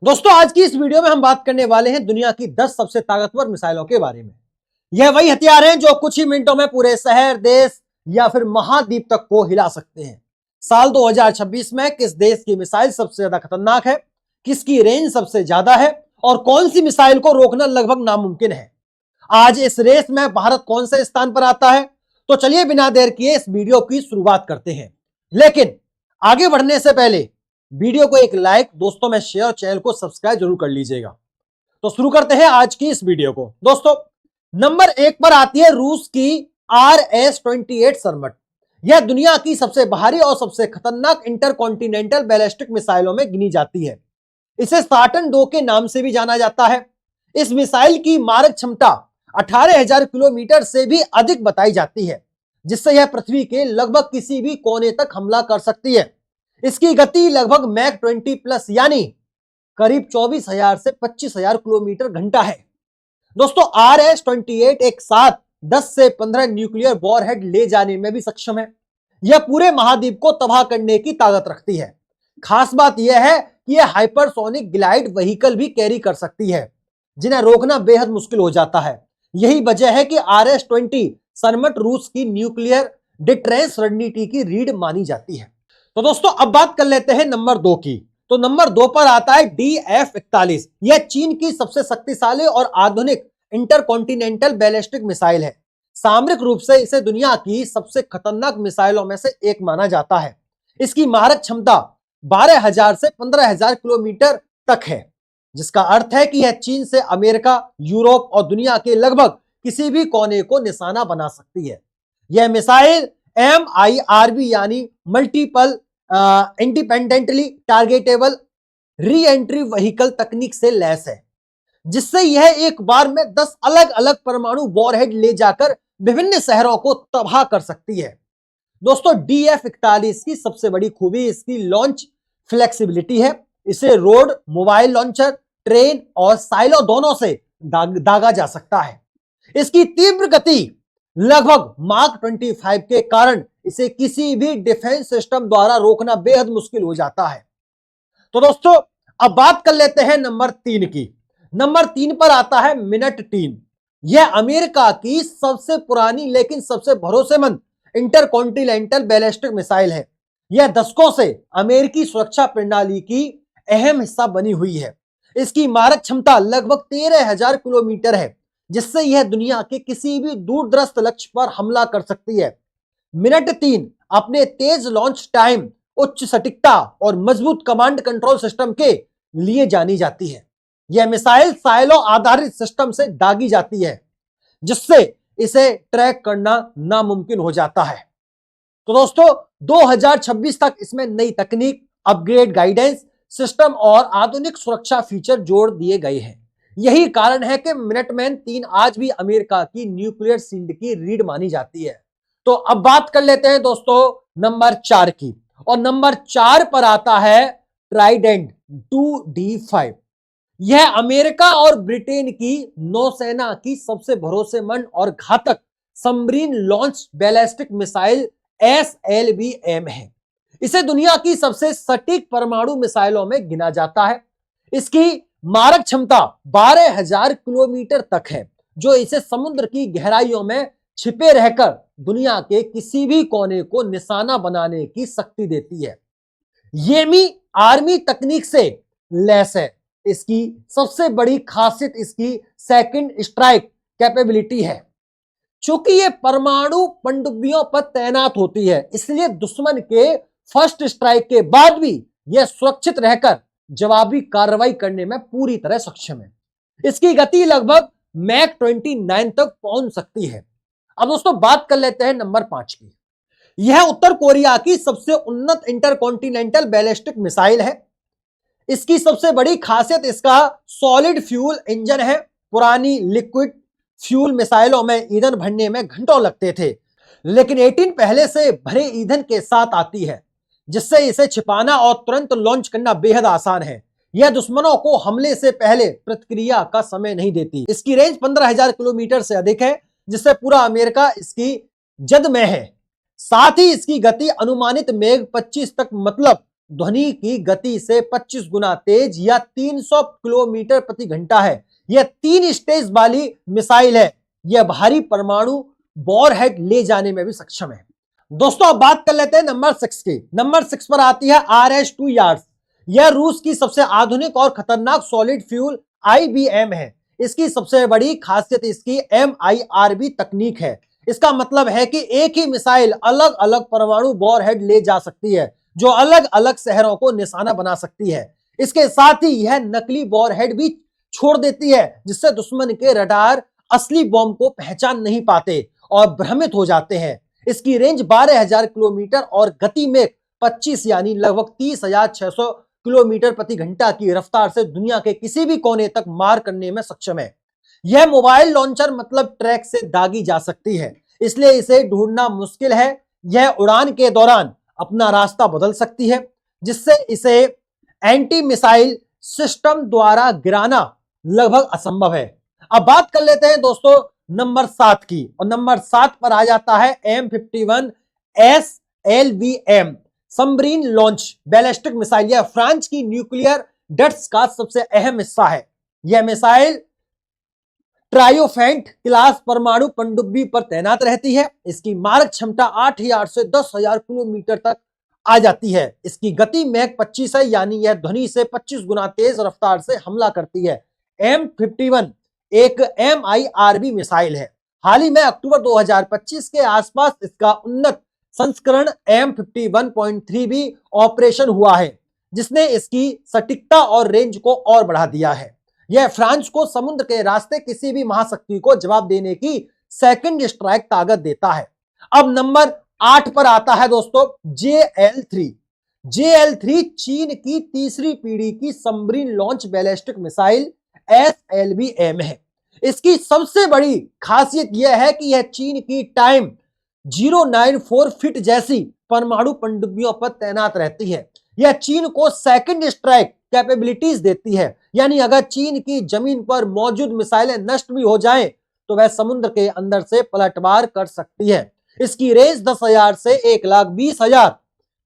दोस्तों आज की इस वीडियो में हम बात करने वाले हैं दुनिया की 10 सबसे ताकतवर मिसाइलों के बारे में। यह वही हथियार हैं जो कुछ ही मिनटों में पूरे शहर, देश या फिर महाद्वीप तक को हिला सकते हैं। साल 2026 में किस देश की मिसाइल सबसे ज्यादा खतरनाक है, किसकी रेंज सबसे ज्यादा है और कौन सी मिसाइल को रोकना लगभग नामुमकिन है। आज इस रेस में भारत कौन से स्थान पर आता है, तो चलिए बिना देर किए इस वीडियो की शुरुआत करते हैं। लेकिन आगे बढ़ने से पहले वीडियो को एक लाइक, दोस्तों में शेयर और चैनल को सब्सक्राइब जरूर कर लीजिएगा। तो शुरू करते हैं आज की इस वीडियो को। दोस्तों नंबर 1 पर आती है रूस की RS-28 सरमट। यह दुनिया की सबसे भारी और सबसे खतरनाक इंटरकॉन्टिनेंटल बैलिस्टिक मिसाइलों में गिनी जाती है। इसे साटन 2 के नाम से भी जाना जाता है। इस मिसाइल की मारक क्षमता 18,000 किलोमीटर से भी अधिक बताई जाती है, जिससे यह पृथ्वी के लगभग किसी भी कोने तक हमला कर सकती है। इसकी गति लगभग मैक 20 प्लस यानी करीब 24,000 से 25,000 किलोमीटर घंटा है। दोस्तों RS-28 एक साथ 10 से 15 न्यूक्लियर वॉरहेड ले जाने में भी सक्षम है। यह पूरे महाद्वीप को तबाह करने की ताकत रखती है। खास बात यह है कि यह हाइपरसोनिक ग्लाइड व्हीकल भी कैरी कर सकती है, जिन्हें रोकना बेहद मुश्किल हो जाता है। यही वजह है कि RS-20 सरमट रूस की न्यूक्लियर डिट्रेंस रणनीति की रीढ़ मानी जाती है। तो दोस्तों अब बात कर लेते हैं नंबर 2 की। तो नंबर 2 पर आता है DF-41। यह चीन की सबसे शक्तिशाली और आधुनिक इंटरकॉन्टिनेंटल बैलिस्टिक मिसाइल है। सामरिक रूप से इसे दुनिया की सबसे खतरनाक मिसाइलों में से एक माना जाता है। इसकी मारक क्षमता 12,000 से 15,000 किलोमीटर तक है, जिसका अर्थ है कि यह चीन से अमेरिका, यूरोप और दुनिया के लगभग किसी भी कोने को निशाना बना सकती है। यह मिसाइल MIRV यानी multiple independently targetable re entry vehicle तकनीक से लैस है, जिससे यह एक बार में 10 अलग अलग परमाणु वॉरहेड ले जाकर विभिन्न शहरों को तबाह कर सकती है। दोस्तों DF-41 की सबसे बड़ी खूबी इसकी लॉन्च फ्लेक्सिबिलिटी है। इसे रोड, मोबाइल लॉन्चर, ट्रेन और साइलो दोनों से दागा जा सकता है। इसकी तीव्र गति लगभग मार्क 25 के कारण इसे किसी भी डिफेंस सिस्टम द्वारा रोकना बेहद मुश्किल हो जाता है। तो दोस्तों अब बात कर लेते हैं नंबर 3 की। नंबर 3 पर आता है मिनट 3। यह अमेरिका की सबसे पुरानी लेकिन सबसे भरोसेमंद इंटरकॉन्टिनेंटल बैलिस्टिक मिसाइल है। यह दशकों से अमेरिकी सुरक्षा प्रणाली की अहम हिस्सा बनी हुई है। इसकी मारक क्षमता लगभग 13,000 किलोमीटर है, जिससे यह दुनिया के किसी भी दूरदराज लक्ष्य पर हमला कर सकती है। मिनट 3 अपने तेज लॉन्च टाइम, उच्च सटीकता और मजबूत कमांड कंट्रोल सिस्टम के लिए जानी जाती है। यह मिसाइल साइलो आधारित सिस्टम से दागी जाती है, जिससे इसे ट्रैक करना नामुमकिन हो जाता है। तो दोस्तों 2026 तक इसमें नई तकनीक, अपग्रेड गाइडेंस सिस्टम और आधुनिक सुरक्षा फीचर जोड़ दिए गए हैं। यही कारण है कि मिनटमैन 3 आज भी अमेरिका की न्यूक्लियर शील्ड की रीढ़ मानी जाती है। तो अब बात कर लेते हैं दोस्तों नंबर 4 की। और नंबर 4 पर आता है ट्राइडेंट 2D5। यह अमेरिका और ब्रिटेन की नौसेना की सबसे भरोसेमंद और घातक submarine launch ballistic missile SLBM है। इसे दुनिया की सबसे सटीक परमाणु मिसाइलों में गिना जाता है। इसकी मारक क्षमता 12,000 किलोमीटर तक है, जो इसे समुद्र की गहराइयों में छिपे रहकर दुनिया के किसी भी कोने को निशाना बनाने की शक्ति देती है। ये आर्मी तकनीक से लैस है। इसकी सबसे बड़ी खासियत इसकी सेकंड स्ट्राइक कैपेबिलिटी है। चूंकि ये परमाणु पनडुब्बियों पर तैनात होती है, इसलिए दुश्मन के फर्स्ट स्ट्राइक के बाद भी यह सुरक्षित रहकर जवाबी कार्रवाई करने में पूरी तरह सक्षम है। इसकी गति लगभग मैक 29 तक पहुंच सकती है। अब दोस्तों बात कर लेते हैं नंबर 5 की। यह उत्तर कोरिया की सबसे उन्नत इंटरकॉन्टिनेंटल बैलिस्टिक मिसाइल है। इसकी सबसे बड़ी खासियत इसका सॉलिड फ्यूल इंजन है। पुरानी लिक्विड फ्यूल मिसाइलों में ईंधन भरने में घंटों लगते थे, लेकिन 18 पहले से भरे ईंधन के साथ आती है, जिससे इसे छिपाना और तुरंत लॉन्च करना बेहद आसान है। यह दुश्मनों को हमले से पहले प्रतिक्रिया का समय नहीं देती। इसकी रेंज 15,000 किलोमीटर से अधिक है, जिससे पूरा अमेरिका इसकी जद में है। साथ ही इसकी गति अनुमानित मेघ 25 तक मतलब ध्वनि की गति से 25 गुना तेज या 300 किलोमीटर प्रति घंटा है। यह 3 स्टेज वाली मिसाइल है। यह भारी परमाणु वॉरहेड ले जाने में भी सक्षम है। दोस्तों अब बात कर लेते हैं नंबर 6 की। नंबर 6 पर आती है RS-2 यार्ड्स। यह रूस की सबसे आधुनिक और खतरनाक सॉलिड फ्यूल IBM है। इसकी सबसे बड़ी खासियत इसकी MIRV तकनीक है। इसका मतलब है कि एक ही मिसाइल अलग अलग परमाणु वॉरहेड ले जा सकती है, जो अलग अलग शहरों को निशाना बना सकती है। इसके साथ ही यह नकली वॉरहेड भी छोड़ देती है, जिससे दुश्मन के रडार असली बॉम्ब को पहचान नहीं पाते और भ्रमित हो जाते हैं। इसकी रेंज 12,000 किलोमीटर और गति में 25 यानी लगभग 30,600 किलोमीटर प्रति घंटा की रफ्तार से दुनिया के किसी भी कोने तक मार करने में सक्षम है। यह मोबाइल लॉन्चर मतलब ट्रैक से दागी जा सकती है, इसलिए इसे ढूंढना मुश्किल है। यह उड़ान के दौरान अपना रास्ता बदल सकती है, जिससे इसे एंटी मिसाइल सिस्टम द्वारा गिराना लगभग असंभव है। अब बात कर लेते हैं दोस्तों नंबर 7 की, और नंबर 7 पर आ जाता है M51 SLBM submarine launch ballistic missile. यह फ्रांस की न्यूक्लियर डट्स का सबसे अहम हिस्सा है। यह मिसाइल ट्रायोफेंट क्लास परमाणु पनडुब्बी पर तैनात रहती है। इसकी मारक क्षमता 8,000 से 10,000 किलोमीटर तक आ जाती है। इसकी गति मैक 25 है, यानी यह ध्वनि से 25 गुना तेज रफ्तार से हमला करती है। M51 एक MIRV मिसाइल है। हाल ही में अक्टूबर 2025 के आसपास इसका उन्नत संस्करण M51.3 भी ऑपरेशन हुआ है, जिसने इसकी सटीकता और रेंज को और बढ़ा दिया है। यह फ्रांस को समुद्र के रास्ते किसी भी महाशक्ति को जवाब देने की सेकंड स्ट्राइक ताकत देता है। अब नंबर 8 पर आता है दोस्तों JL-3। JL-3 चीन की तीसरी पीढ़ी की submarine launch ballistic missile SLBM है। इसकी सबसे बड़ी खासियत यह है कि यह चीन की टाइम 094 फीट जैसी परमाणु पनडुब्बियों पर तैनात रहती है। यह चीन को सेकंड स्ट्राइक कैपेबिलिटीज देती है, यानी अगर चीन की जमीन पर मौजूद मिसाइलें नष्ट भी हो जाएं, तो वह समुद्र के अंदर से पलटवार कर सकती है। इसकी रेंज 10,000 से 1,20,000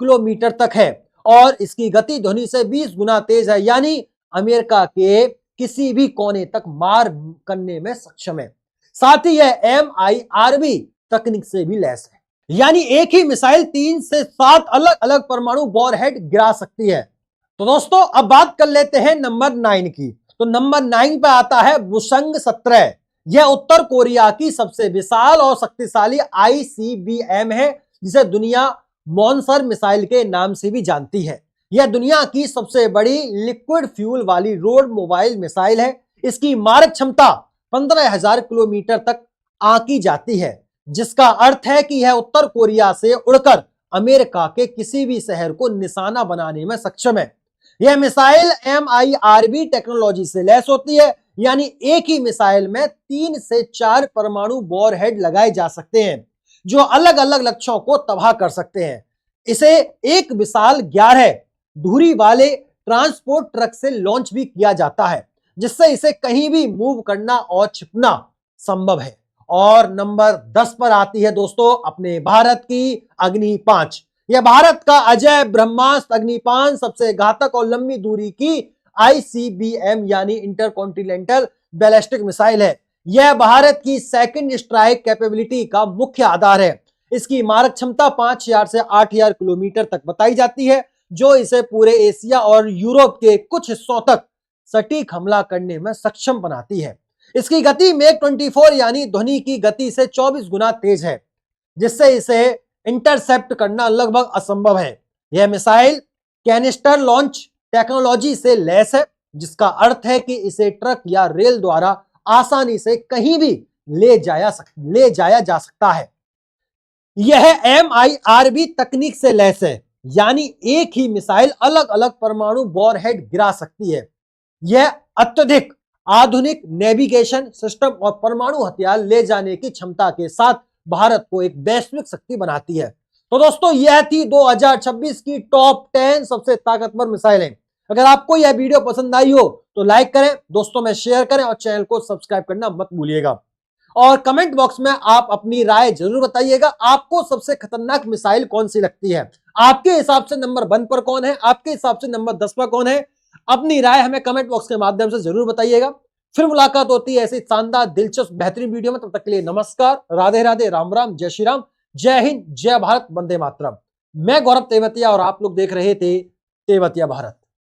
किलोमीटर तक है और इसकी गति ध्वनि से 20 गुना तेज है, यानी अमेरिका के किसी भी कोने तक मार करने में सक्षम है। साथ ही यह MIRV तकनीक से भी लैस है, यानी एक ही मिसाइल 3 से 7 अलग अलग परमाणु वॉरहेड गिरा सकती है। तो दोस्तों अब बात कर लेते हैं नंबर 9 की। तो नंबर 9 पे आता है बुशंग 17। यह उत्तर कोरिया की सबसे विशाल और शक्तिशाली ICBM है, जिसे दुनिया मॉन्सर मिसाइल के नाम से भी जानती है। यह दुनिया की सबसे बड़ी लिक्विड फ्यूल वाली रोड मोबाइल मिसाइल है। इसकी मारक क्षमता 15,000 किलोमीटर तक आंकी जाती है, जिसका अर्थ है कि यह उत्तर कोरिया से उड़कर अमेरिका के किसी भी शहर को निशाना बनाने में सक्षम है। यह मिसाइल MIRV टेक्नोलॉजी से लैस होती है, यानी एक ही मिसाइल में 3 से 4 परमाणु वॉरहेड लगाए जा सकते हैं, जो अलग अलग लक्ष्यों को तबाह कर सकते हैं। इसे एक विशाल 11 धुरी वाले ट्रांसपोर्ट ट्रक से लॉन्च भी किया जाता है, जिससे इसे कहीं भी मूव करना और छिपना संभव है। और नंबर 10 पर आती है दोस्तों अपने भारत की अग्नि 5। यह भारत का अजय ब्रह्मास्त्र अग्नि 5 सबसे घातक और लंबी दूरी की ICBM यानी इंटरकॉन्टिनेंटल बैलिस्टिक मिसाइल है। यह भारत की सेकंड स्ट्राइक कैपेबिलिटी का मुख्य आधार है। इसकी मारक क्षमता 5,000 से 8,000 किलोमीटर तक बताई जाती है, जो इसे पूरे एशिया और यूरोप के कुछ हिस्सों तक सटीक हमला करने में सक्षम बनाती है। इसकी गति मैक 24 यानी ध्वनि की गति से 24 गुना तेज है, जिससे इसे इंटरसेप्ट करना लगभग असंभव है। यह मिसाइल कैनिस्टर लॉन्च टेक्नोलॉजी से लैस है, जिसका अर्थ है कि इसे ट्रक या रेल द्वारा आसानी से कहीं भी ले जाया जा सकता है। यह MIRV तकनीक से लैस है, यानी एक ही मिसाइल अलग अलग परमाणु वॉरहेड गिरा सकती है। यह अत्यधिक आधुनिक नेविगेशन सिस्टम और परमाणु हथियार ले जाने की क्षमता के साथ भारत को एक वैश्विक शक्ति बनाती है। तो दोस्तों यह थी 2026 की टॉप 10 सबसे ताकतवर मिसाइलें। अगर आपको यह वीडियो पसंद आई हो तो लाइक करें, दोस्तों में शेयर करें और चैनल को सब्सक्राइब करना मत भूलिएगा। और कमेंट बॉक्स में आप अपनी राय जरूर बताइएगा। आपको सबसे खतरनाक मिसाइल कौन सी लगती है? आपके हिसाब से नंबर 1 पर कौन है? आपके हिसाब से नंबर 10 पर कौन है? अपनी राय हमें कमेंट बॉक्स के माध्यम से जरूर बताइएगा। फिर मुलाकात होती है ऐसी शानदार, दिलचस्प, बेहतरीन वीडियो में। तब तक के लिए नमस्कार, राधे राधे, राम राम, जय श्री राम, जय हिंद, जय भारत, वंदे मातरम। मैं गौरव तेवतिया और आप लोग देख रहे थे तेवतिया भारत।